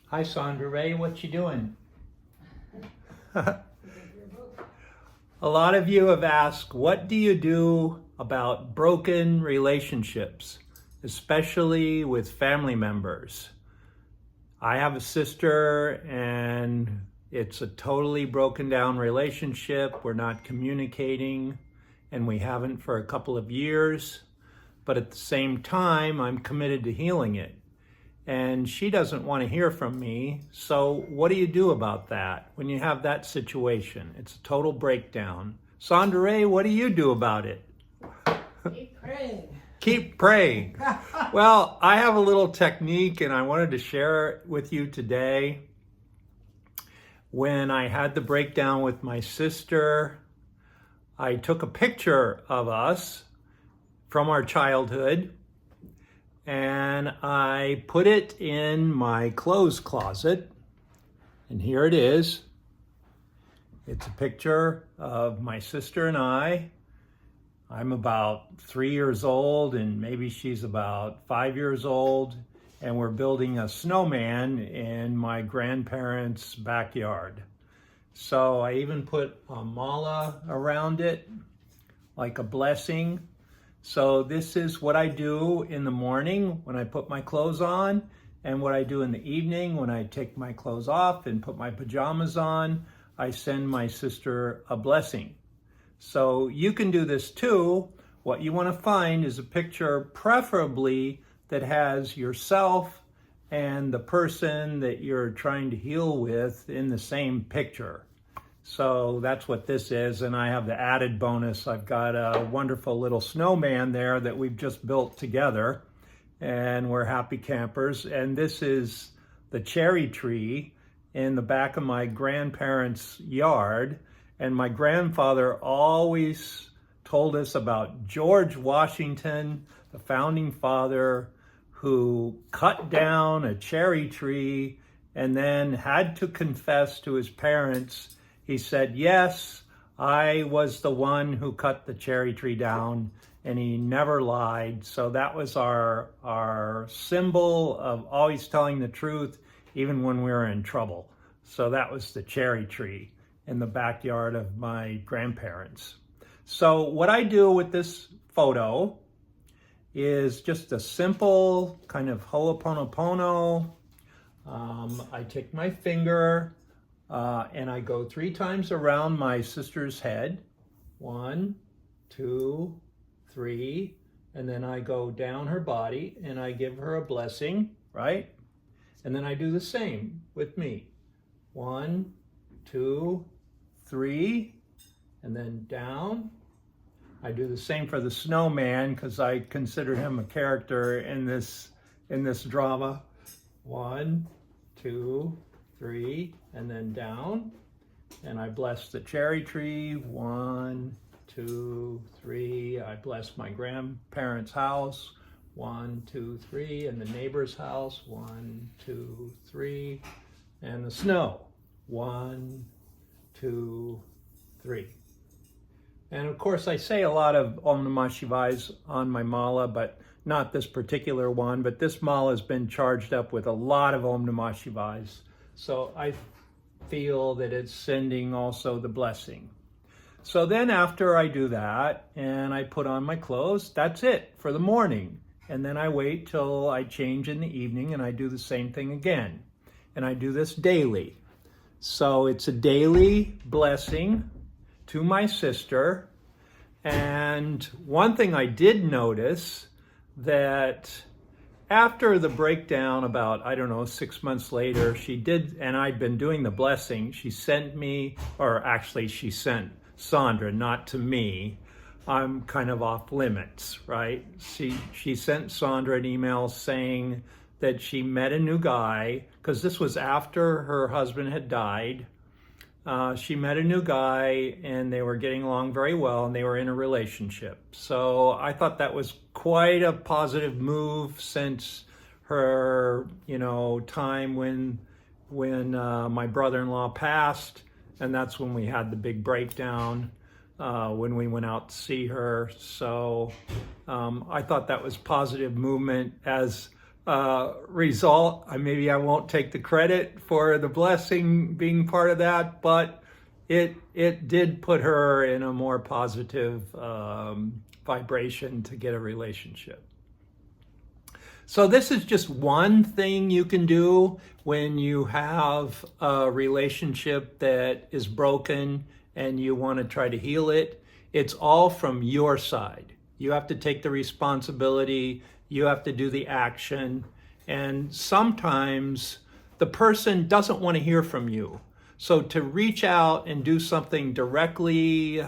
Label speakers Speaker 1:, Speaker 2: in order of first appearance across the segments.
Speaker 1: Hi, Sandra Ray. What you doing? A lot of you have asked, what do you do about broken relationships, especially with family members? I have a sister and it's a totally broken down relationship. We're not communicating and we haven't for a couple of years. But at the same time, I'm committed to healing it. And she doesn't want to hear from me. So what do you do about that when you have that situation? It's a total breakdown. Sandra Ray, what do you do about it?
Speaker 2: Keep praying.
Speaker 1: Keep praying. Well, I have a little technique and I wanted to share it with you today. When I had the breakdown with my sister, I took a picture of us from our childhood and I put it in my clothes closet, and here it is. It's a picture of my sister and I. I'm about 3 years old and maybe she's about 5 years old, and we're building a snowman in my grandparents' backyard. So I even put a mala around it, like a blessing. So this is what I do in the morning when I put my clothes on, and what I do in the evening when I take my clothes off and put my pajamas on. I send my sister a blessing. So you can do this too. What you want to find is a picture preferably that has yourself and the person that you're trying to heal with in the same picture. So that's what this is, and I have the added bonus. I've got a wonderful little snowman there that we've just built together, and we're happy campers. And this is the cherry tree in the back of my grandparents' yard. And my grandfather always told us about George Washington, the founding father, who cut down a cherry tree and then had to confess to his parents. He said, yes, I was the one who cut the cherry tree down, and he never lied. So that was our symbol of always telling the truth, even when we were in trouble. So that was the cherry tree in the backyard of my grandparents. So what I do with this photo is just a simple kind of ho'oponopono. I take my finger and I go 3 times around my sister's head. 1, 2, 3. And then I go down her body and I give her a blessing, right? And then I do the same with me. 1, 2, 3. And then down. I do the same for the snowman because I consider him a character in this drama. 1, 2, 3, and then down. And I bless the cherry tree. 1, 2, 3. I bless my grandparents' house. 1, 2, 3. And the neighbor's house. 1, 2, 3. And the snow. 1, 2, 3. And of course, I say a lot of Om Namah Shivayas on my mala, but not this particular one. But this mala has been charged up with a lot of Om Namah Shivayas. So I feel that it's sending also the blessing. So then after I do that and I put on my clothes, that's it for the morning. And then I wait till I change in the evening and I do the same thing again. And I do this daily. So it's a daily blessing to my sister. And one thing I did notice, that after the breakdown about, 6 months later, she did, and I'd been doing the blessing, she sent me, or actually she sent Sandra, not to me. I'm kind of off limits, right? She sent Sandra an email saying that she met a new guy, because this was after her husband had died. She met a new guy and they were getting along very well and they were in a relationship. So I thought that was quite a positive move since her, time when my brother-in-law passed, and that's when we had the big breakdown when we went out to see her. So I thought that was positive movement as result. Maybe I won't take the credit for the blessing being part of that, but it did put her in a more positive vibration to get a relationship. So this is just one thing you can do when you have a relationship that is broken and you want to try to heal it. It's all from your side. You have to take the responsibility, you have to do the action, and sometimes the person doesn't want to hear from you. So to reach out and do something directly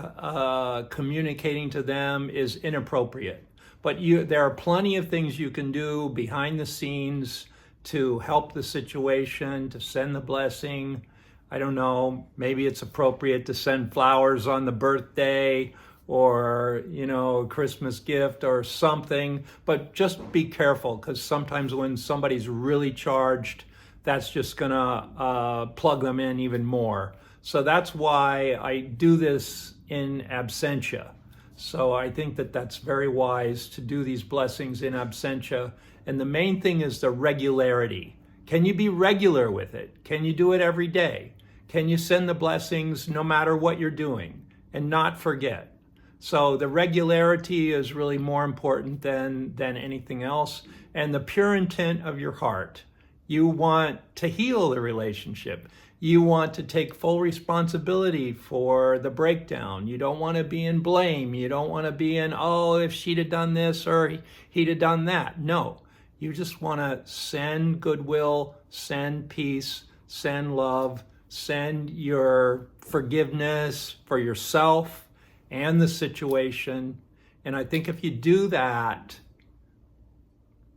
Speaker 1: communicating to them is inappropriate. But there are plenty of things you can do behind the scenes to help the situation, to send the blessing. I don't know, maybe it's appropriate to send flowers on the birthday or, a Christmas gift or something. But just be careful, because sometimes when somebody's really charged, that's just gonna plug them in even more. So that's why I do this in absentia. So I think that that's very wise to do these blessings in absentia. And the main thing is the regularity. Can you be regular with it? Can you do it every day? Can you send the blessings no matter what you're doing and not forget? So the regularity is really more important than anything else. And the pure intent of your heart. You want to heal the relationship. You want to take full responsibility for the breakdown. You don't want to be in blame. You don't want to be in, oh, if she'd have done this or he'd have done that. No, you just want to send goodwill, send peace, send love, send your forgiveness for yourself and the situation. And I think if you do that,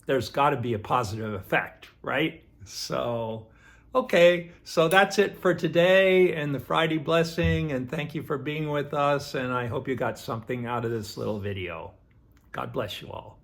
Speaker 1: there's got to be a positive effect, right? So, okay, so that's it for today and the Friday blessing, and thank you for being with us, and I hope you got something out of this little video. God bless you all.